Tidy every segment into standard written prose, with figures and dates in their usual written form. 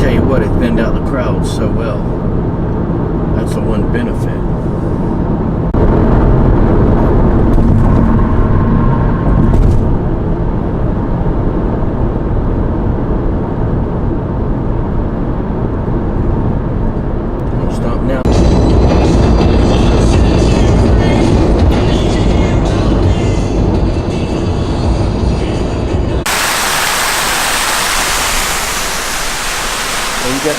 tell you what, it thinned out the crowd so well. That's the one benefit. Stop now. You get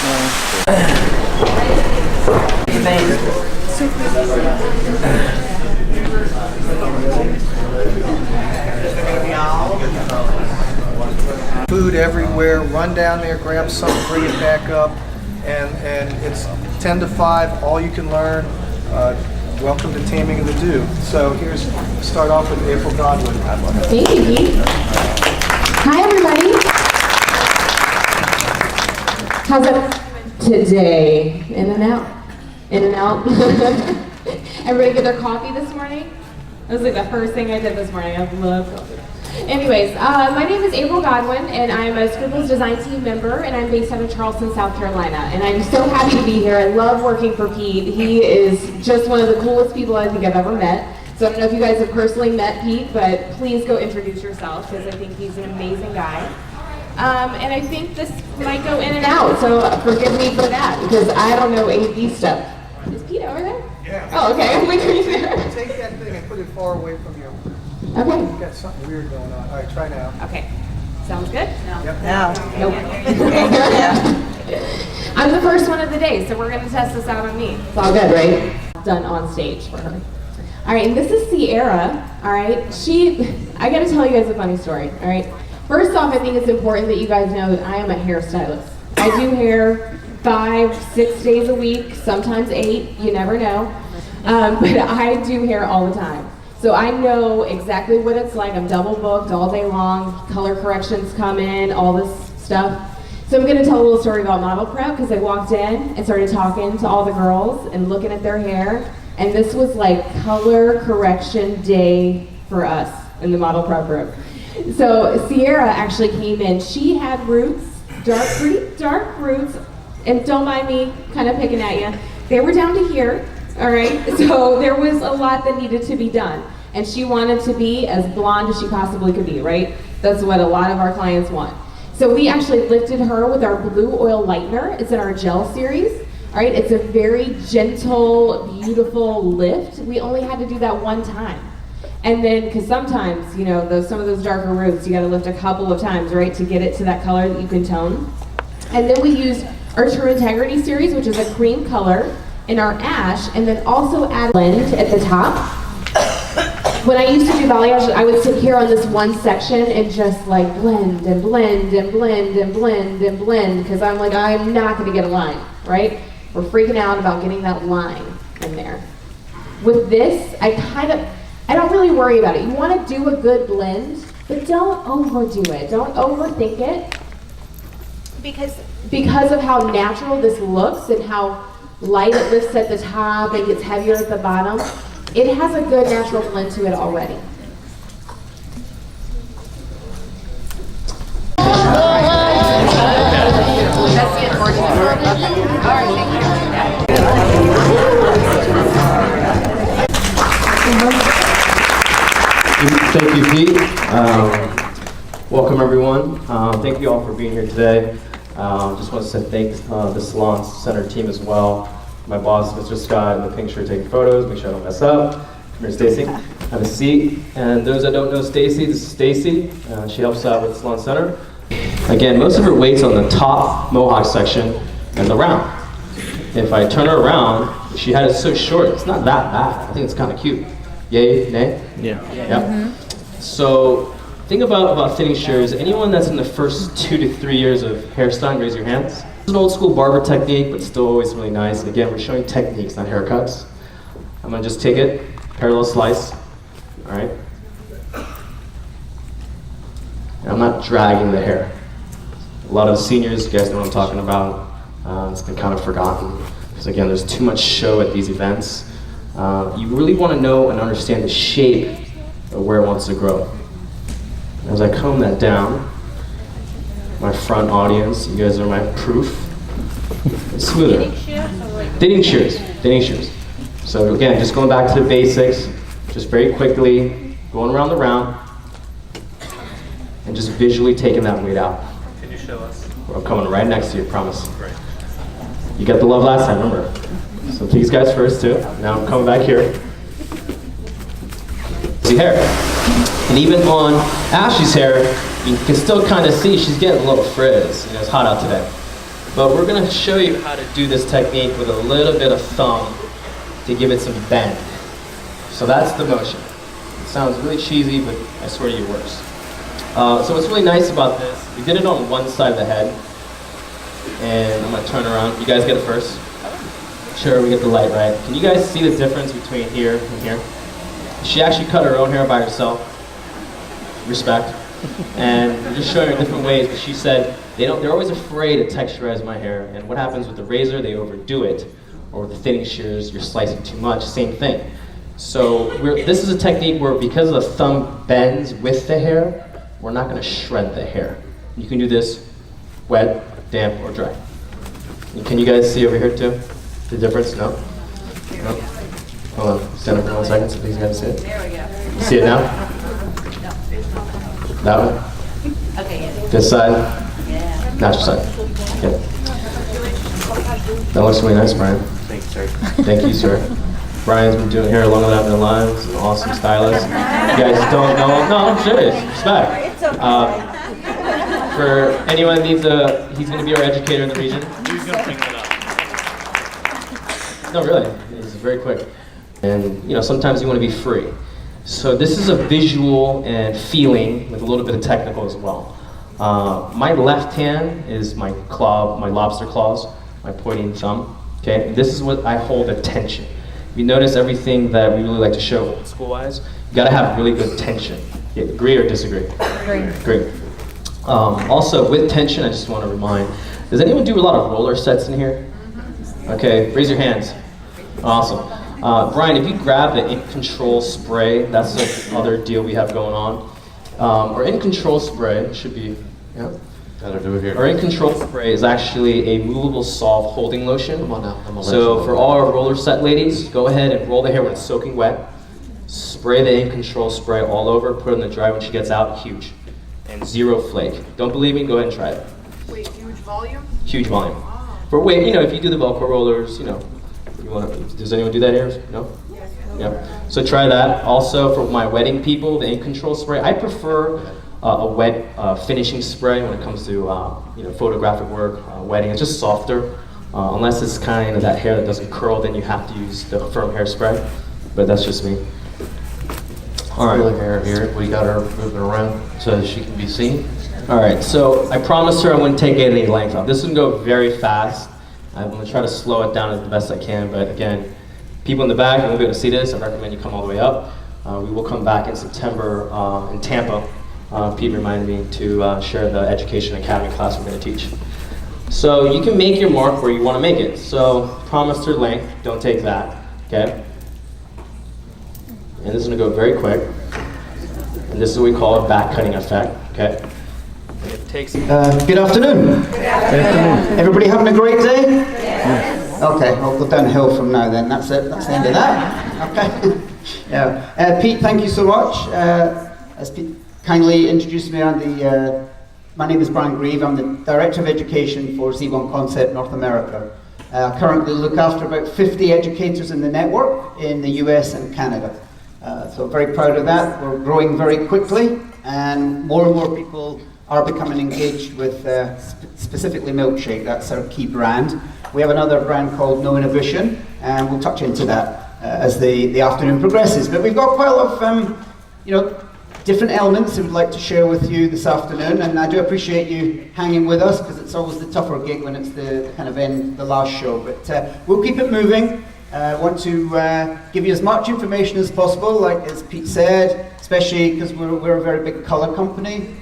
Food everywhere. Run down there, grab something, bring it back up, and it's 10 to 5. All you can learn. Welcome to Taming of the Dew. So start off with April Godwin. Thank you, Pete. Hi, everybody. How's it today? In and out. In and out. Everybody get their coffee this morning? That was like the first thing I did this morning. I love coffee. Anyways, my name is April Godwin, and I'm a Scribbles Design Team member, and I'm based out of Charleston, South Carolina. And I'm so happy to be here. I love working for Pete. He is just one of the coolest people I think I've ever met. So I don't know if you guys have personally met Pete, but please go introduce yourself, because I think he's an amazing guy. And I think this might go in and out, so forgive me for that, because I don't know AV stuff. Is Pete over there? Yeah. Oh, okay. I'm like, are you there? Take that thing and put it far away from you. Okay. You've got something weird going on. All right, try now. Okay. Sounds good? No. Yep. Nope. I'm the first one of the day, so we're going to test this out on me. It's all good, right? Done on stage for her. All right, and this is Sierra, all right? I got to tell you guys a funny story, all right? First off, I think it's important that you guys know that I am a hairstylist. I do hair 5, 6 days a week, sometimes 8, you never know. But I do hair all the time. So I know exactly what it's like. I'm double booked all day long, color corrections come in, all this stuff. So I'm gonna tell a little story about model prep, because I walked in and started talking to all the girls and looking at their hair, and this was like color correction day for us in the model prep room. So Sierra actually came in. She had roots, pretty dark roots, and don't mind me kind of picking at you. They were down to here, all right? So there was a lot that needed to be done. And she wanted to be as blonde as she possibly could be, right? That's what a lot of our clients want. So we actually lifted her with our blue oil lightener. It's in our gel series, all right? It's a very gentle, beautiful lift. We only had to do that one time. And then, because sometimes, you know, some of those darker roots, you gotta lift a couple of times, right, to get it to that color that you can tone. And then we used our True Integrity series, which is a cream color, in our ash, and then also add blend at the top. When I used to do balayage, I would sit here on this one section and just like blend and blend and blend and blend and blend, because I'm like, I'm not gonna get a line, right? We're freaking out about getting that line in there. With this, I don't really worry about it. You wanna do a good blend, but don't overdo it. Don't overthink it. Because of how natural this looks and how light it lifts at the top and gets heavier at the bottom, it has a good natural blend to it already. That's the unfortunate. All right, Thank you, Pete. Welcome, everyone. Thank you all for being here today. Just want to say thanks the Salon Center team as well. My boss, Mr. Scott, in the pink shirt taking photos. Make sure I don't mess up. Come here, Stacy. Have a seat. And those that don't know Stacy, this is Stacy. She helps out with the Salon Center. Again, most of her weight's on the top mohawk section and the round. If I turn her around, she had it so short. It's not that bad. I think it's kind of cute. Yay, nay? Yeah. Yeah. So, think about fitting shears. Anyone that's in the first 2 to 3 years of hairstyling, raise your hands. It's an old school barber technique, but still always really nice. And again, we're showing techniques, not haircuts. I'm gonna just take it, parallel slice, all right? And I'm not dragging the hair. A lot of the seniors, you guys know what I'm talking about. It's been kind of forgotten. Because again, there's too much show at these events. You really want to know and understand the shape of where it wants to grow. As I comb that down, my front audience, you guys are my proof. smoother. Thinning shears. Thinning shears. So again, just going back to the basics, just very quickly, going around the round, and just visually taking that weight out. Can you show us? I'm coming right next to you, promise. Great. You got the love last time, remember? So these guys first too. Now I'm coming back here. See hair. And even on Ashley's hair, you can still kind of see she's getting a little frizz. You know, it's hot out today. But we're gonna show you how to do this technique with a little bit of thumb to give it some bend. So that's the motion. It sounds really cheesy, but I swear to you it works. So what's really nice about this, we did it on one side of the head. And I'm gonna turn around. You guys get it first. Sure, we get the light right. Can you guys see the difference between here and here? She actually cut her own hair by herself. Respect. And we're just showing her different ways, but she said they're always afraid to texturize my hair. And what happens with the razor, they overdo it. Or with the thinning shears, you're slicing too much, same thing. So this is a technique where because the thumb bends with the hair, we're not gonna shred the hair. You can do this wet, damp, or dry. And can you guys see over here too? The difference? No? No? Hold on, stand up for 1 second so these guys see it. There we go. You see it now? That one? Okay, yeah. This side? Yeah. Natural side. Okay. That looks really nice, Brian. Thanks, sir. Thank you, sir. Brian's been doing hair longer than I've been alive. He's an awesome stylist. You guys don't know? No, I'm serious. Respect. For anyone that needs he's going to be our educator in the region. Who's going to pick that up? No, really. It's very quick. And, you know, sometimes you want to be free. So this is a visual and feeling with a little bit of technical as well. My left hand is my claw, my lobster claws, my pointing thumb. Okay, and this is what I hold at tension. If you notice everything that we really like to show old school-wise, you gotta have really good tension. You agree or disagree? Agree. Also, with tension, I just want to remind, does anyone do a lot of roller sets in here? Okay, raise your hands. Awesome. Brian, if you grab the In Control spray, that's the other deal we have going on. Our In Control spray should be, yeah. Gotta do it here. Our In Control spray is actually a movable solve holding lotion. Come on now. I'm gonna let So you for all our roller set ladies, go ahead and roll the hair when it's soaking wet. Spray the In Control spray all over, put it in the dry when she gets out, huge. And zero flake. Don't believe me? Go ahead and try it. Wait, huge volume? Huge volume. For weight, you know, if you do the Velcro rollers, you know, you want to, does anyone do that here? No? Yeah. So try that. Also for my wedding people, the In Control spray, I prefer a wet finishing spray when it comes to you know, photographic work, wedding. It's just softer. Unless it's kind of that hair that doesn't curl, then you have to use the firm hairspray. But that's just me. All right. Really hair here. We got her moving around so she can be seen. All right, so I promised her I wouldn't take any length off. This is gonna go very fast. I'm gonna try to slow it down as the best I can, but again, people in the back, you won't be able to see this. I recommend you come all the way up. We will come back in September in Tampa. Pete reminded me to share the Education Academy class we're gonna teach. So you can make your mark where you wanna make it. So promise her length, don't take that, okay? And this is gonna go very quick. And this is what we call a back cutting effect, okay? It takes. Good afternoon. Good afternoon. Everybody having a great day? Yes. Okay, I'll go downhill from now then. That's it. That's the end of that. Okay. Yeah. Pete, thank you so much. As Pete kindly introduced me, my name is Brian Grieve. I'm the Director of Education for Z1 Concept North America. I currently look after about 50 educators in the network in the US and Canada. So very proud of that. We're growing very quickly, and more people are becoming engaged with specifically Milkshake. That's our key brand. We have another brand called No Inhibition, and we'll touch into that as the afternoon progresses. But we've got quite a lot of you know, different elements that we'd like to share with you this afternoon, and I do appreciate you hanging with us because it's always the tougher gig when it's the kind of end, the last show. But we'll keep it moving. I want to give you as much information as possible, like as Pete said, especially because we're a very big colour company.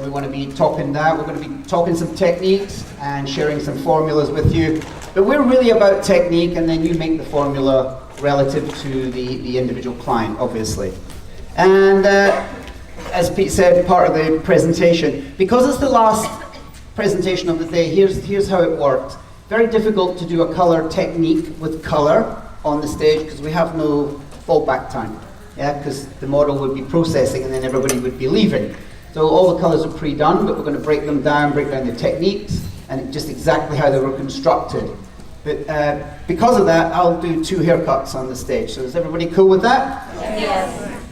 We want to be topping that. We're going to be talking some techniques and sharing some formulas with you. But we're really about technique, and then you make the formula relative to the individual client, obviously. And as Pete said, part of the presentation, because it's the last presentation of the day, here's how it worked. very difficult to do a color technique with color on the stage because we have no fallback time. Yeah, because the model would be processing and then everybody would be leaving. So all the colors are pre-done, but we're going to break down the techniques and just exactly how they were constructed. But because of that, I'll do 2 haircuts on the stage. So is everybody cool with that? Yes.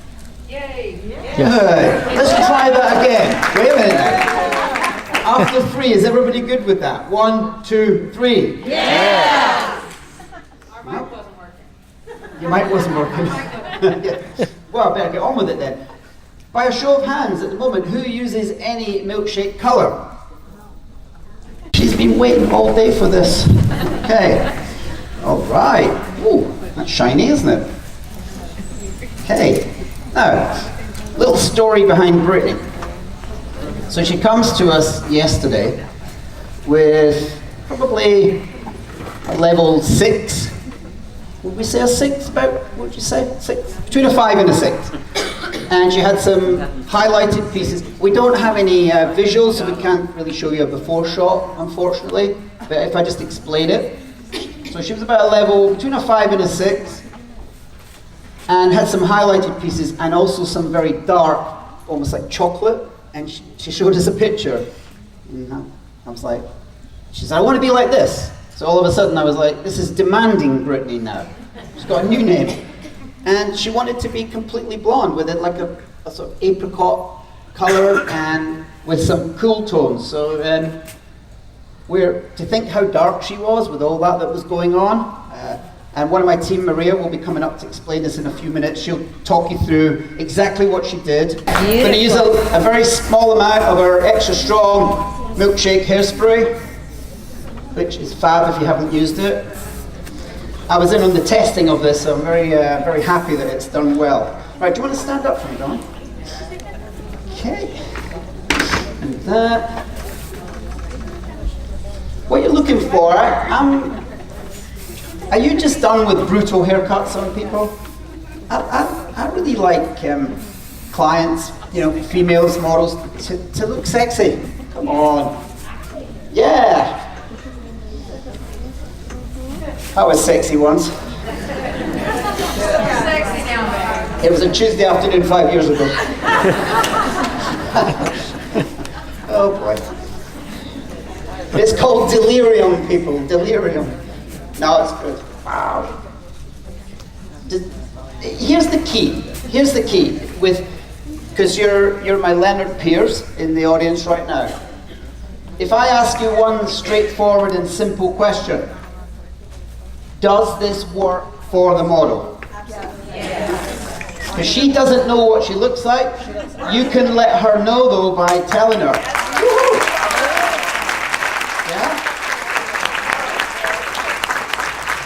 Good. Let's try that again. Wait a minute now. After 3, is everybody good with that? 1, 2, 3. Yes. Our mic wasn't working. Your mic wasn't working. Yeah. Well, I better get on with it then. By a show of hands at the moment, who uses any milkshake colour? She's been waiting all day for this. Okay. All right. Ooh, that's shiny, isn't it? Okay. Now, little story behind Brittany. So she comes to us yesterday with probably a level 6. Would we say a 6? About, what would you say? 6? Between a 5 and a 6. And she had some highlighted pieces. We don't have any visuals, so we can't really show you a before shot, unfortunately. But if I just explain it. So she was about a level between a 5 and a 6. And had some highlighted pieces and also some very dark, almost like chocolate. And she showed us a picture. And I was like, she said, I want to be like this. So all of a sudden I was like, this is demanding Brittany now. She's got a new name. And she wanted to be completely blonde with it like a sort of apricot color and with some cool tones. So to think how dark she was with all that was going on. And one of my team, Maria, will be coming up to explain this in a few minutes. She'll talk you through exactly what she did. I'm going to use a very small amount of our extra strong milkshake hairspray, which is fab if you haven't used it. I was in on the testing of this, so I'm very, very happy that it's done well. Right, do you want to stand up for me, Dawn? Okay. And that. What you're looking for, are you just done with brutal haircuts on people? I really like clients, females, models, to look sexy. Come on. Yeah. I was sexy once. Sexy now, baby. It was a Tuesday afternoon 5 years ago. Oh boy. It's called delirium, people. Delirium. No, it's good. Wow. Here's the key. Here's the key. Because you're my Leonard peers in the audience right now. If I ask you one straightforward and simple question, does this work for the model? Because she doesn't know what she looks like. You can let her know though by telling her. Yeah?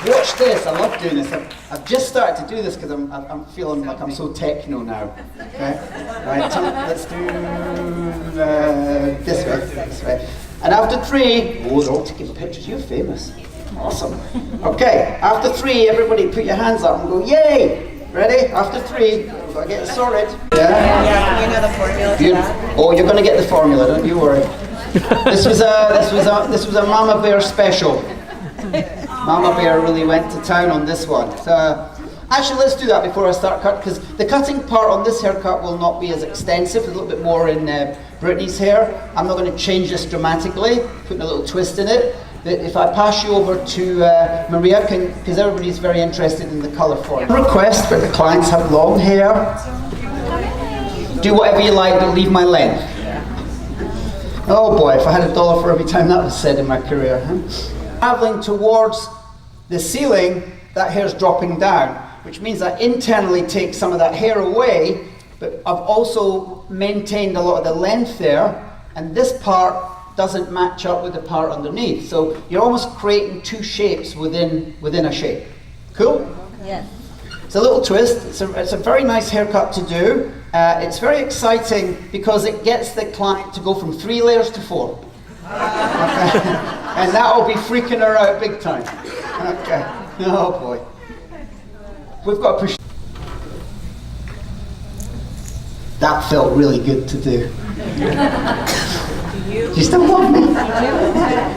Watch this. I love doing this. I've just started to do this because I'm feeling like I'm so techno now. Okay? Right, let's do this way. This way. And after 3, oh, they're all taking pictures. You're famous. Awesome. Okay, after 3, everybody put your hands up and go, yay! Ready? After 3, we've got to get it sorted. Yeah? You know the formula for that? Oh, you're going to get the formula, don't you worry. This was a Mama Bear special. Mama Bear really went to town on this one. So, actually, let's do that before I start cutting, because the cutting part on this haircut will not be as extensive. There's a little bit more in Brittany's hair. I'm not going to change this dramatically, putting a little twist in it. But if I pass you over to Maria, because everybody's very interested in the colour for it. Request that the clients have long hair. Do whatever you like, but leave my length. Oh boy, if I had $1 for every time that was said in my career. Huh? Traveling towards the ceiling, that hair's dropping down, which means I internally take some of that hair away, but I've also maintained a lot of the length there, and this part doesn't match up with the part underneath. So you're almost creating 2 shapes within a shape. Cool? Yes. It's a little twist. It's a very nice haircut to do. It's very exciting because it gets the client to go from 3 layers to 4. Okay. And that'll be freaking her out big time. Okay. Oh boy. We've got to push. That felt really good to do. She still loves me.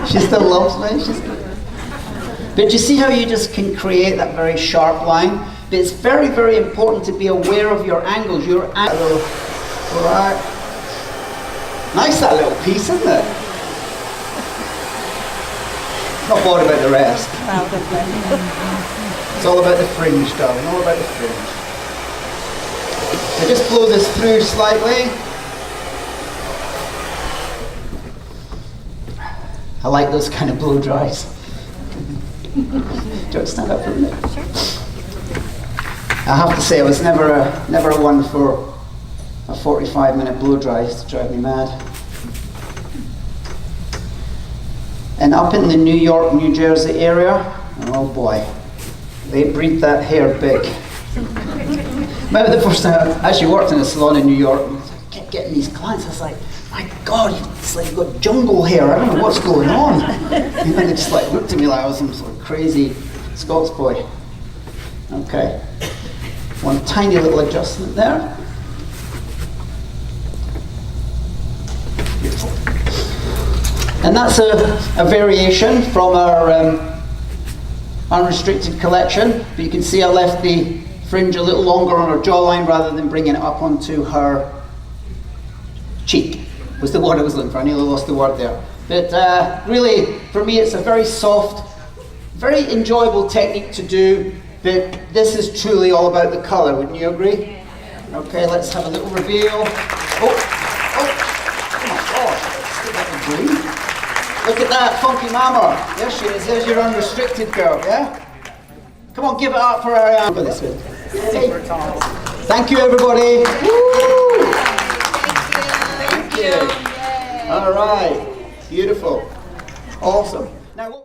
She still loves me. But you see how you just can create that very sharp line? But it's very, very important to be aware of your angles. Right. Nice, that little piece, isn't it? Not bothered about the rest. It's all about the fringe, darling, all about the fringe. So just blow this through slightly. I like those kind of blow dries. Do you want to stand up for a minute? Sure. I have to say, I was never one for a 45-minute blow dry. It used to drive me mad. And up in the New York, New Jersey area, oh boy, they breed that hair big. Remember the first time I actually worked in a salon in New York, and I kept getting these clients. I was like, my God, it's like you've got jungle hair. I don't know what's going on. And then they just like looked at me like I was some sort of crazy Scots boy. Okay, one tiny little adjustment there. Beautiful. And that's a variation from our unrestricted collection. But you can see I left the fringe a little longer on her jawline rather than bringing it up onto her cheek. Was the word I was looking for. I nearly lost the word there. But really, for me, it's a very soft, very enjoyable technique to do. But this is truly all about the colour. Wouldn't you agree? Okay, let's have a little reveal. Oh my God! Still got the green. Look at that, funky mama. There she is. There's your unrestricted girl. Yeah. Come on, give it up for Ariane. For this one. Thank you, everybody. Woo! Thank you. All right. Beautiful. Awesome. Now.